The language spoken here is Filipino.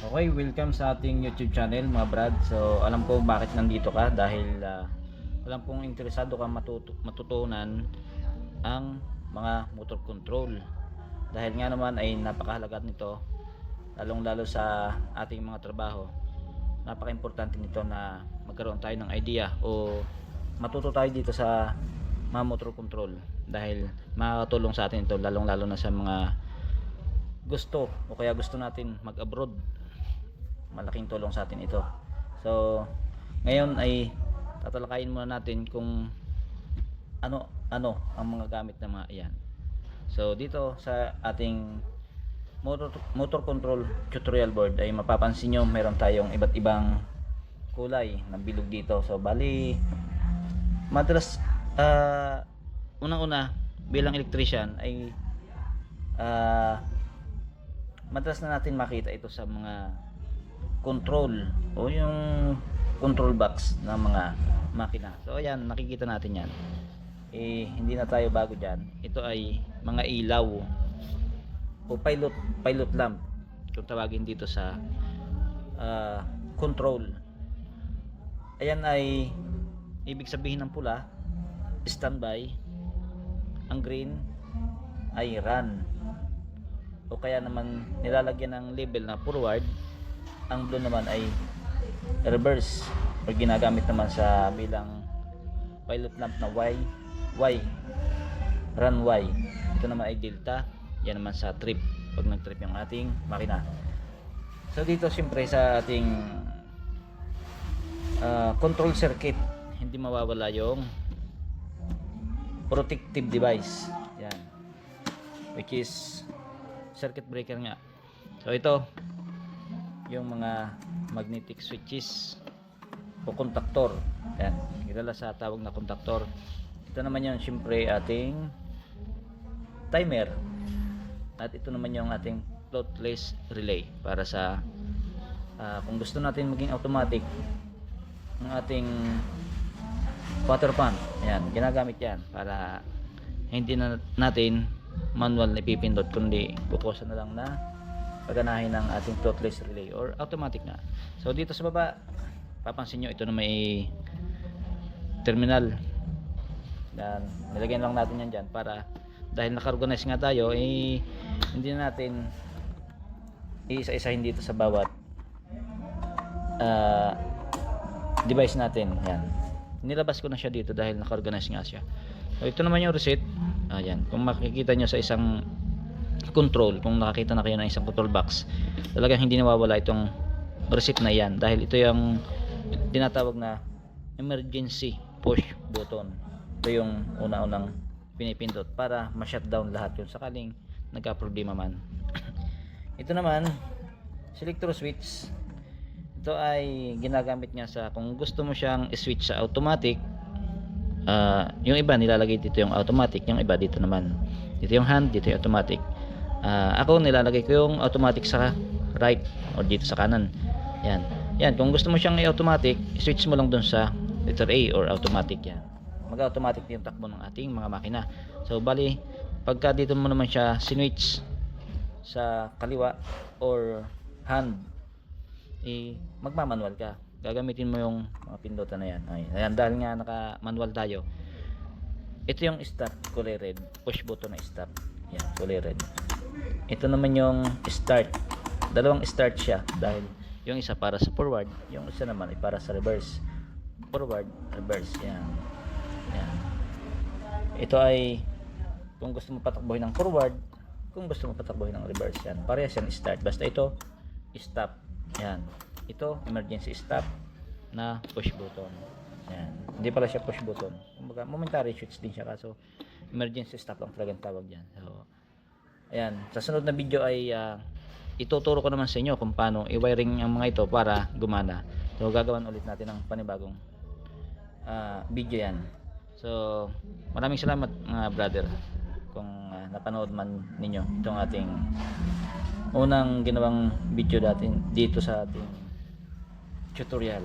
Okay, welcome sa ating YouTube channel mga brad. So alam ko bakit nandito ka dahil alam kong interesado ka matutunan ang mga motor control. Dahil nga naman ay napakahalaga nito lalong lalo sa ating mga trabaho. Napaka-importante nito na magkaroon tayo ng idea o matuto tayo dito sa mga motor control dahil makakatulong sa atin ito lalong lalo na sa mga gusto o kaya gusto natin mag-abroad. Malaking tulong sa atin ito. So ngayon ay tatalakayin muna natin kung ano ang mga gamit ng mga iyan. So dito sa ating motor control tutorial board ay mapapansin nyo meron tayong iba't ibang kulay na bilog dito. So bali madalas unang-una bilang electrician ay madalas na natin makita ito sa mga control o yung control box ng mga makina. So ayan, nakikita natin yan. Hindi na tayo bago dyan. Ito ay mga ilaw o pilot lamp kung tawagin dito sa control. Ayan ay ibig sabihin ng pula standby, ang green ay run, o kaya naman nilalagyan ng label na forward, ang blue naman ay reverse o ginagamit naman sa bilang pilot lamp na Y, run Y. Ito naman ay delta, yan naman sa trip pag nag trip yung ating makina. So dito siyempre sa ating control circuit hindi mawawala yung protective device, yan, which is circuit breaker nga. So ito yung mga magnetic switches o kontaktor, yan, kilala sa tawag na kontaktor. Ito naman yung siyempre ating timer, at ito naman yung ating floatless relay para sa kung gusto natin maging automatic ng ating water pump. Ayan, ginagamit yan para hindi na natin manual na ipipindot, kundi kukusa na lang na paganahin ng ating floatless relay or automatic na. So dito sa baba papansin nyo ito na may terminal, yan, nilagyan lang natin yan dyan para dahil naka-organize nga tayo hindi na natin isa-isahin dito sa bawat device natin. Yan, nilabas ko na siya dito dahil naka-organize nga siya. So ito naman yung reset. Ayan, kung makikita nyo sa isang control, kung nakakita na kayo ng isang control box, talagang hindi nawawala itong reset na yan dahil ito yung tinatawag na emergency push button. Ito yung una-unang pinipindot para ma-shutdown lahat yung sakaling nagka-problema man. Ito naman selector switch. Ito ay ginagamit niya sa kung gusto mo siyang i-switch sa automatic. Yung iba nilalagay dito yung automatic, yung iba dito naman, dito yung hand, dito yung automatic. Ako nilalagay ko yung automatic sa right or dito sa kanan. Yan, kung gusto mo siyang i-automatic, switch mo lang dun sa letter A or automatic. Yan, mag-automatic yung takbo ng ating mga makina. So bali pagka dito mo naman siya sinwitch sa kaliwa or hand, magmamanual ka, gagamitin mo yung mga pindutan na yan. Ayan, dahil nga naka manual tayo, ito yung start, kulay red, push button na start. Yan, kulay red. Ito naman yung start, dalawang start siya dahil yung isa para sa forward, yung isa naman ay para sa reverse. Forward, reverse. Yan. Ito ay kung gusto mo patakbuhin ng forward, kung gusto mo patakbuhin ng reverse. Yan, parehas yan start, basta ito stop. Yan, ito emergency stop na push button. Yan, hindi pala siya push button, kumbaga momentary switch din siya, kaso emergency stop ang talagang tawag dyan. So ayan, sa sunod na video ay ituturo ko naman sa inyo kung paano i-wiring ang mga ito para gumana. So gagawin ulit natin ng panibagong video yan. So maraming salamat mga brother kung napanood man ninyo itong ating unang ginawang video dito sa ating tutorial.